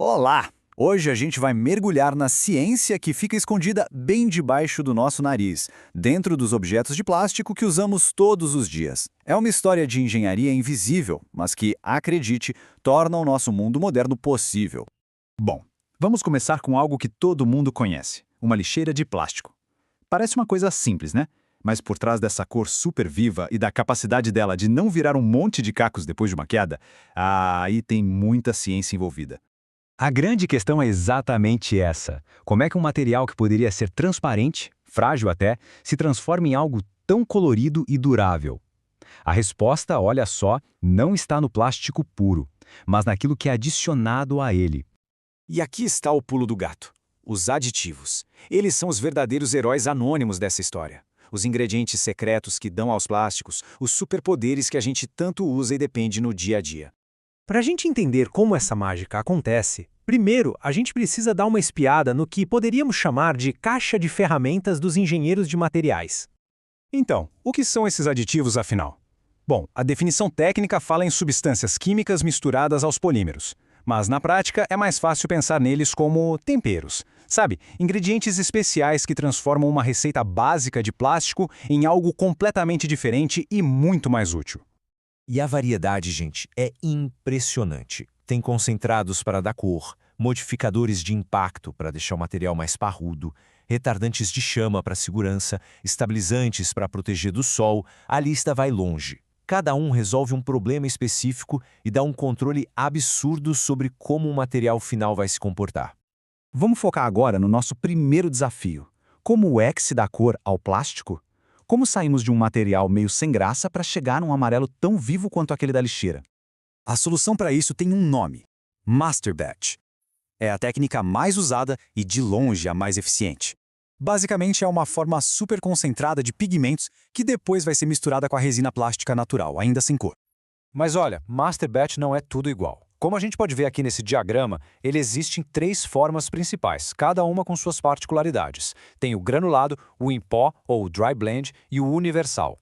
Olá! Hoje a gente vai mergulhar na ciência que fica escondida bem debaixo do nosso nariz, dentro dos objetos de plástico que usamos todos os dias. É uma história de engenharia invisível, mas que, acredite, torna o nosso mundo moderno possível. Bom, vamos começar com algo que todo mundo conhece, uma lixeira de plástico. Parece uma coisa simples, né? Mas por trás dessa cor super viva e da capacidade dela de não virar um monte de cacos depois de uma queda, aí tem muita ciência envolvida. A grande questão é exatamente essa. Como é que um material que poderia ser transparente, frágil até, se transforma em algo tão colorido e durável? A resposta, olha só, não está no plástico puro, mas naquilo que é adicionado a ele. E aqui está o pulo do gato: os aditivos. Eles são os verdadeiros heróis anônimos dessa história. Os ingredientes secretos que dão aos plásticos os superpoderes que a gente tanto usa e depende no dia a dia. Para a gente entender como essa mágica acontece, primeiro a gente precisa dar uma espiada no que poderíamos chamar de caixa de ferramentas dos engenheiros de materiais. Então, o que são esses aditivos afinal? Bom, a definição técnica fala em substâncias químicas misturadas aos polímeros. Mas na prática é mais fácil pensar neles como temperos. Sabe, ingredientes especiais que transformam uma receita básica de plástico em algo completamente diferente e muito mais útil. E a variedade, gente, é impressionante. Tem concentrados para dar cor, modificadores de impacto para deixar o material mais parrudo, retardantes de chama para segurança, estabilizantes para proteger do sol, a lista vai longe. Cada um resolve um problema específico e dá um controle absurdo sobre como o material final vai se comportar. Vamos focar agora no nosso primeiro desafio. Como o X dá cor ao plástico? Como saímos de um material meio sem graça para chegar num amarelo tão vivo quanto aquele da lixeira? A solução para isso tem um nome: Master Batch. É a técnica mais usada e, de longe, a mais eficiente. Basicamente, é uma forma super concentrada de pigmentos que depois vai ser misturada com a resina plástica natural, ainda sem cor. Mas olha, Master Batch não é tudo igual. Como a gente pode ver aqui nesse diagrama, ele existe em 3 formas principais, cada uma com suas particularidades. Tem o granulado, o em pó, ou dry blend, e o universal.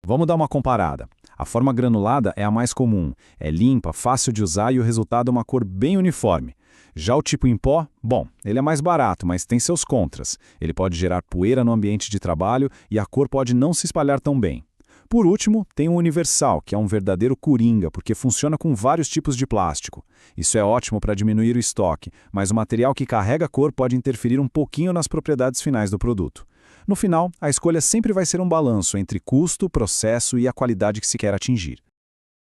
Vamos dar uma comparada. A forma granulada é a mais comum, é limpa, fácil de usar e o resultado é uma cor bem uniforme. Já o tipo em pó, bom, ele é mais barato, mas tem seus contras. Ele pode gerar poeira no ambiente de trabalho e a cor pode não se espalhar tão bem. Por último, tem o universal, que é um verdadeiro coringa, porque funciona com vários tipos de plástico. Isso é ótimo para diminuir o estoque, mas o material que carrega a cor pode interferir um pouquinho nas propriedades finais do produto. No final, a escolha sempre vai ser um balanço entre custo, processo e a qualidade que se quer atingir.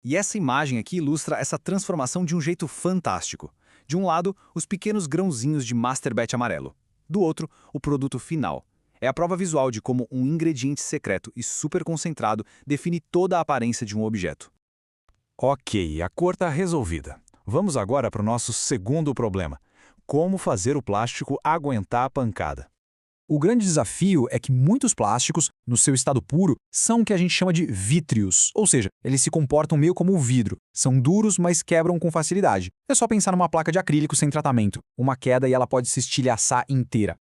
E essa imagem aqui ilustra essa transformação de um jeito fantástico. De um lado, os pequenos grãozinhos de Master Batch amarelo. Do outro, o produto final. É a prova visual de como um ingrediente secreto e super concentrado define toda a aparência de um objeto. Ok, a cor está resolvida. Vamos agora para o nosso segundo problema: como fazer o plástico aguentar a pancada. O grande desafio é que muitos plásticos, no seu estado puro, são o que a gente chama de vítreos, ou seja, eles se comportam meio como o vidro. São duros, mas quebram com facilidade. É só pensar numa placa de acrílico sem tratamento. Uma queda e ela pode se estilhaçar inteira.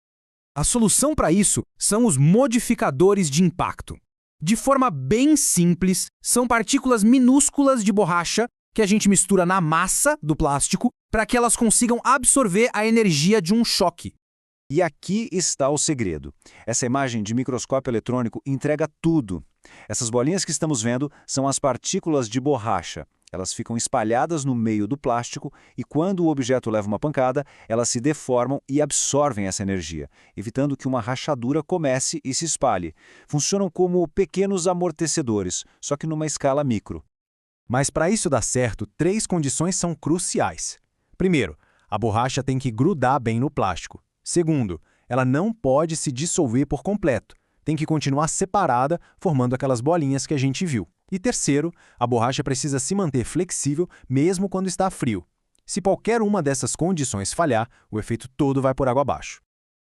A solução para isso são os modificadores de impacto. De forma bem simples, são partículas minúsculas de borracha que a gente mistura na massa do plástico para que elas consigam absorver a energia de um choque. E aqui está o segredo. Essa imagem de microscópio eletrônico entrega tudo. Essas bolinhas que estamos vendo são as partículas de borracha. Elas ficam espalhadas no meio do plástico e quando o objeto leva uma pancada, elas se deformam e absorvem essa energia, evitando que uma rachadura comece e se espalhe. Funcionam como pequenos amortecedores, só que numa escala micro. Mas para isso dar certo, 3 condições são cruciais. Primeiro, a borracha tem que grudar bem no plástico. Segundo, ela não pode se dissolver por completo. Tem que continuar separada, formando aquelas bolinhas que a gente viu. E terceiro, a borracha precisa se manter flexível mesmo quando está frio. Se qualquer uma dessas condições falhar, o efeito todo vai por água abaixo.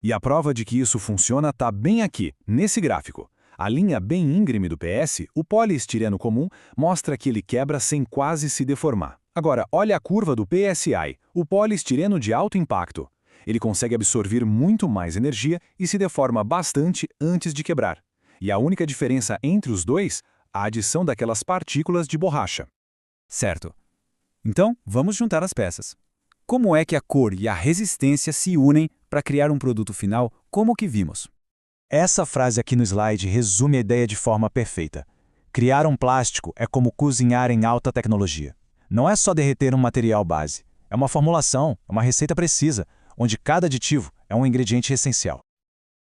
E a prova de que isso funciona está bem aqui, nesse gráfico. A linha bem íngreme do PS, o poliestireno comum, mostra que ele quebra sem quase se deformar. Agora, olha a curva do PSI, o poliestireno de alto impacto. Ele consegue absorver muito mais energia e se deforma bastante antes de quebrar. E a única diferença entre os dois, a adição daquelas partículas de borracha. Certo. Então, vamos juntar as peças. Como é que a cor e a resistência se unem para criar um produto final como o que vimos? Essa frase aqui no slide resume a ideia de forma perfeita. Criar um plástico é como cozinhar em alta tecnologia. Não é só derreter um material base. É uma formulação, é uma receita precisa, onde cada aditivo é um ingrediente essencial.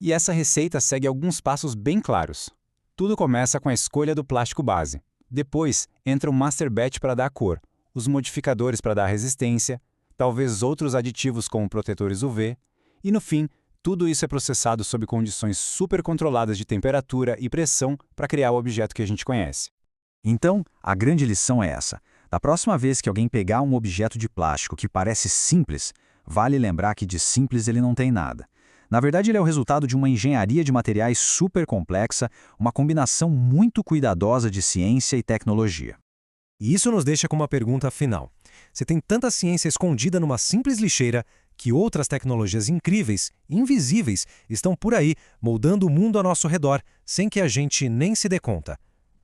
E essa receita segue alguns passos bem claros. Tudo começa com a escolha do plástico base. Depois, entra o master batch para dar a cor, os modificadores para dar resistência, talvez outros aditivos como protetores UV, e no fim, tudo isso é processado sob condições super controladas de temperatura e pressão para criar o objeto que a gente conhece. Então, a grande lição é essa. Da próxima vez que alguém pegar um objeto de plástico que parece simples, vale lembrar que de simples ele não tem nada. Na verdade, ele é o resultado de uma engenharia de materiais super complexa, uma combinação muito cuidadosa de ciência e tecnologia. E isso nos deixa com uma pergunta final. Você tem tanta ciência escondida numa simples lixeira que outras tecnologias incríveis, invisíveis, estão por aí, moldando o mundo ao nosso redor, sem que a gente nem se dê conta.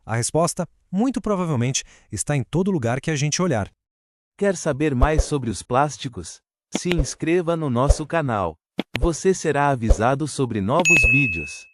A resposta, muito provavelmente, está em todo lugar que a gente olhar. Quer saber mais sobre os plásticos? Se inscreva no nosso canal. Você será avisado sobre novos vídeos.